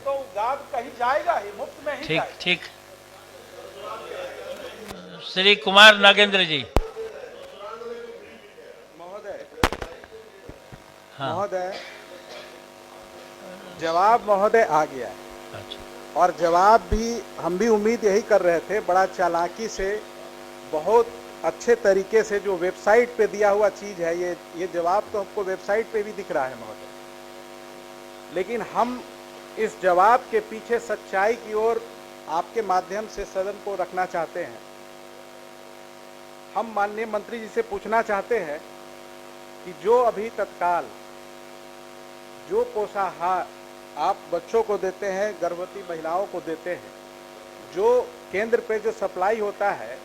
तो गाद कहीं जाएगा ही, मुफ्त में ही ठीक जाएगा। ठीक। श्री कुमार नागेंद्र जी। महोदय, हाँ। महोदय, जवाब महोदय आ गया है, अच्छा। और जवाब भी हम भी उम्मीद यही कर रहे थे। बड़ा चालाकी से, बहुत अच्छे तरीके से जो वेबसाइट पे दिया हुआ चीज है, ये जवाब तो हमको वेबसाइट पे भी दिख रहा है महोदय, लेकिन हम इस जवाब के पीछे सच्चाई की ओर आपके माध्यम से सदन को रखना चाहते हैं। हम माननीय मंत्री जी से पूछना चाहते हैं कि जो अभी तत्काल जो पोषाहार आप बच्चों को देते हैं, गर्भवती महिलाओं को देते हैं, जो केंद्र पे जो सप्लाई होता है,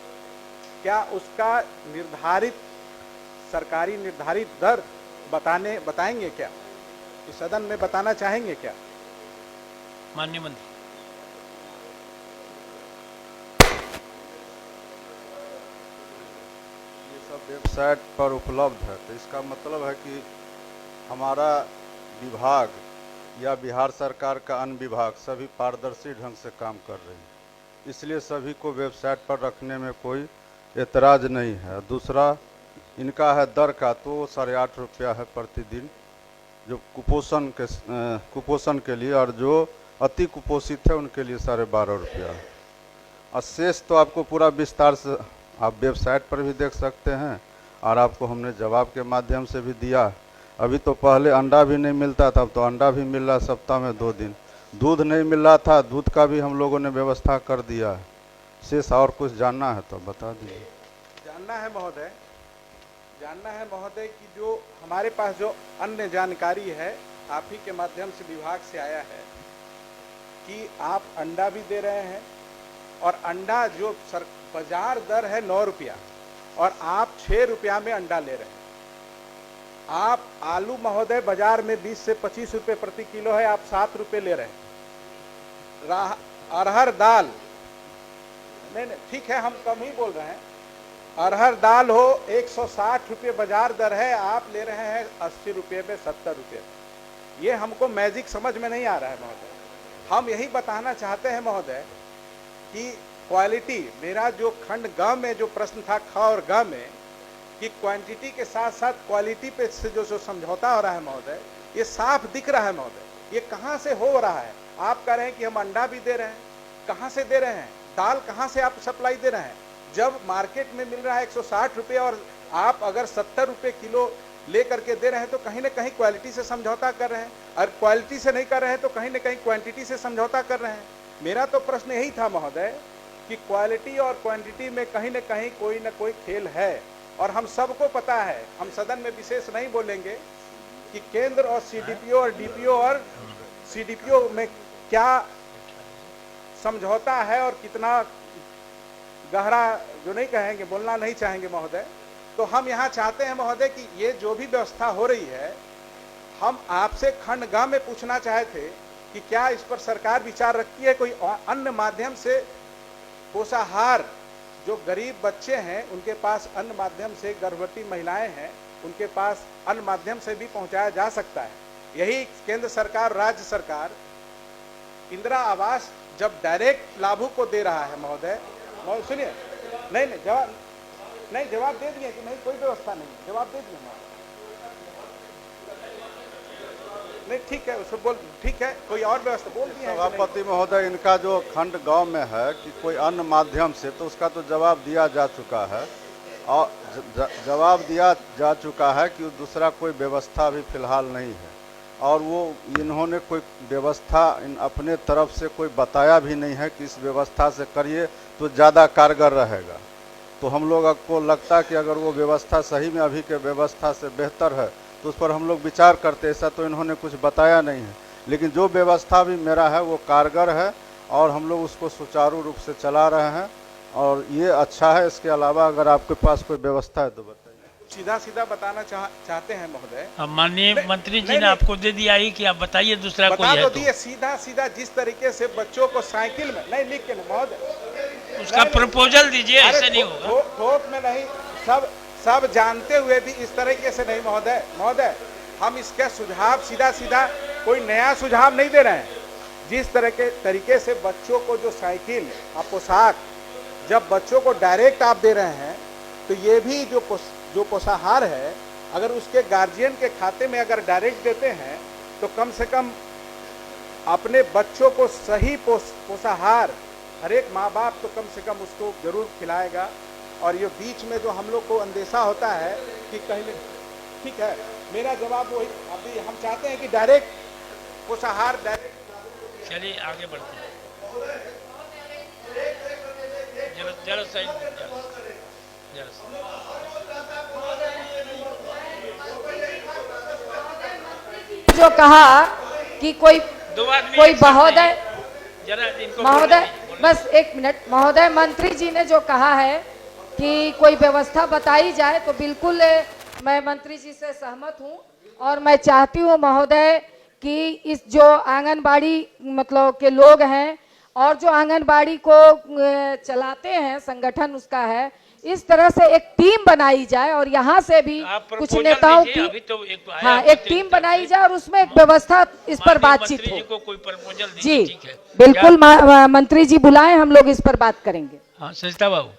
क्या उसका निर्धारित सरकारी निर्धारित दर बताएंगे क्या? इस सदन में बताना चाहेंगे क्या माननीय मंत्री? ये सब वेबसाइट पर उपलब्ध है, तो इसका मतलब है कि हमारा विभाग या बिहार सरकार का अन्य विभाग सभी पारदर्शी ढंग से काम कर रही है, इसलिए सभी को वेबसाइट पर रखने में कोई एतराज नहीं है। दूसरा, इनका है दर का तो 8.5 रुपया है प्रतिदिन, जो कुपोषण के लिए, और जो अति कुपोषित है उनके लिए 12.5 रुपया है। और शेष तो आपको पूरा विस्तार से आप वेबसाइट पर भी देख सकते हैं, और आपको हमने जवाब के माध्यम से भी दिया। अभी तो पहले अंडा भी नहीं मिलता था, अब तो अंडा भी मिल रहा सप्ताह में 2 दिन। दूध नहीं मिल रहा था, दूध का भी हम लोगों ने व्यवस्था कर दिया है। शेष और कुछ जानना है तो बता दीजिए। जानना है महोदय, जानना है महोदय कि जो हमारे पास जो अन्य जानकारी है, आप ही के माध्यम से विभाग से आया है कि आप अंडा भी दे रहे हैं, और अंडा जो बाजार दर है 9 रुपया, और आप 6 रुपया में अंडा ले रहे हैं। आप आलू महोदय बाजार में 20 से 25 रुपये प्रति किलो है, आप 7 रुपये ले रहे हैं। अरहर दाल, नहीं ठीक है, हम कम ही बोल रहे हैं। अरहर दाल हो 160 रुपये बाजार दर है, आप ले रहे हैं 80 रुपये में, 70 रुपये में। ये हमको मैजिक समझ में नहीं आ रहा है महोदय। हम यही बताना चाहते हैं महोदय कि क्वालिटी, मेरा जो खंड ग में जो प्रश्न था, ख और ग में, कि क्वांटिटी के साथ साथ क्वालिटी पे से जो समझौता हो रहा है महोदय, ये साफ दिख रहा है महोदय। ये कहाँ से हो रहा है? आप कह रहे हैं कि हम अंडा भी दे रहे हैं, कहाँ से दे रहे हैं? दाल कहाँ से आप सप्लाई दे रहे हैं? जब मार्केट में मिल रहा है 160 रुपये, और आप अगर 70 रुपये किलो ले करके दे रहे हैं, तो कहीं ना कहीं क्वालिटी से समझौता कर रहे हैं। और क्वालिटी से नहीं कर रहे हैं तो कहीं ना कहीं क्वांटिटी से समझौता कर रहे हैं। मेरा तो प्रश्न यही था महोदय कि क्वालिटी और क्वांटिटी में कहीं ना कहीं कोई ना कोई खेल है, और हम सबको पता है। हम सदन में विशेष नहीं बोलेंगे कि केंद्र और सीडीपीओ और डीपीओ और सीडीपीओ में क्या समझौता है और कितना गहरा, जो नहीं कहेंगे, बोलना नहीं चाहेंगे महोदय। तो हम यहाँ चाहते हैं महोदय कि ये जो भी व्यवस्था हो रही है, हम आपसे खंड ग में पूछना चाहे थे कि क्या इस पर सरकार विचार रखती है, कोई अन्य माध्यम से पोषाहार, जो गरीब बच्चे हैं उनके पास अन्य माध्यम से, गर्भवती महिलाएं हैं उनके पास अन्य माध्यम से भी पहुंचाया जा सकता है। यही केंद्र सरकार, राज्य सरकार इंदिरा आवास जब डायरेक्ट लाभुक को दे रहा है महोदय, सुनिए, नहीं जवाब दे दिए कि नहीं, कोई व्यवस्था नहीं, जवाब दे दिए नहीं, ठीक है, उसको बोल, ठीक है, कोई और व्यवस्था बोल दिए। सभापति महोदय, इनका जो खंड गांव में है कि कोई अन्य माध्यम से, तो उसका तो जवाब दिया जा चुका है, और जवाब दिया जा चुका है कि दूसरा कोई व्यवस्था अभी फिलहाल नहीं है, और वो इन्होंने कोई व्यवस्था अपने तरफ से कोई बताया भी नहीं है कि इस व्यवस्था से करिए तो ज़्यादा कारगर रहेगा। तो हम लोग को लगता कि अगर वो व्यवस्था सही में अभी के व्यवस्था से बेहतर है तो उस पर हम लोग विचार करते। ऐसा तो इन्होंने कुछ बताया नहीं है, लेकिन जो व्यवस्था भी मेरा है वो कारगर है, और हम लोग उसको सुचारू रूप से चला रहे हैं, और ये अच्छा है। इसके अलावा अगर आपके पास कोई व्यवस्था है तो बताइए। सीधा सीधा बताना चाहते हैं महोदय। अब माननीय मंत्री जी ने आपको दे दिया ही कि आप बताइए, दूसरा कोई है तो दिए। सीधा सीधा जिस तरीके से बच्चों को साइकिल में नहीं लिख के महोदय, उसका प्रपोजल दीजिए, ऐसे नहीं होगा। थोक में नहीं, सब जानते हुए भी इस तरीके से नहीं महोदय। हम इसके सुझाव सीधा सीधा कोई नया सुझाव नहीं दे रहे हैं। जिस तरह के तरीके से बच्चों को जो साइकिल और पोशाक जब बच्चों को डायरेक्ट आप दे रहे हैं, तो ये भी जो पोषाहार है अगर उसके गार्जियन के खाते में अगर डायरेक्ट देते हैं तो कम से कम अपने बच्चों को सही पोषाहार हर एक माँ बाप तो कम से कम उसको जरूर खिलाएगा। और ये बीच में जो हम लोग को अंदेशा होता है कि कहीं, ठीक है, मेरा जवाब वही, अभी हम चाहते हैं कि डायरेक्ट पोषाहार डायरेक्ट। चलिए आगे बढ़ते हैं। जरा साइड जो कहा कि कोई महोदय, महोदय बस एक मिनट, महोदय मंत्री जी ने जो कहा है कि कोई व्यवस्था बताई जाए, तो बिल्कुल मैं मंत्री जी से सहमत हूं। और मैं चाहती हूं महोदय कि इस जो आंगनबाड़ी मतलब के लोग हैं और जो आंगनबाड़ी को चलाते हैं, संगठन उसका है, इस तरह से एक टीम बनाई जाए और यहाँ से भी कुछ नेताओं की हाँ एक टीम बनाई जाए और उसमें एक व्यवस्था इस पर बातचीत हो। कोई प्रपोजल जी बिल्कुल मंत्री जी बुलाएं, हम लोग इस पर बात करेंगे। हाँ सरिता बाबू।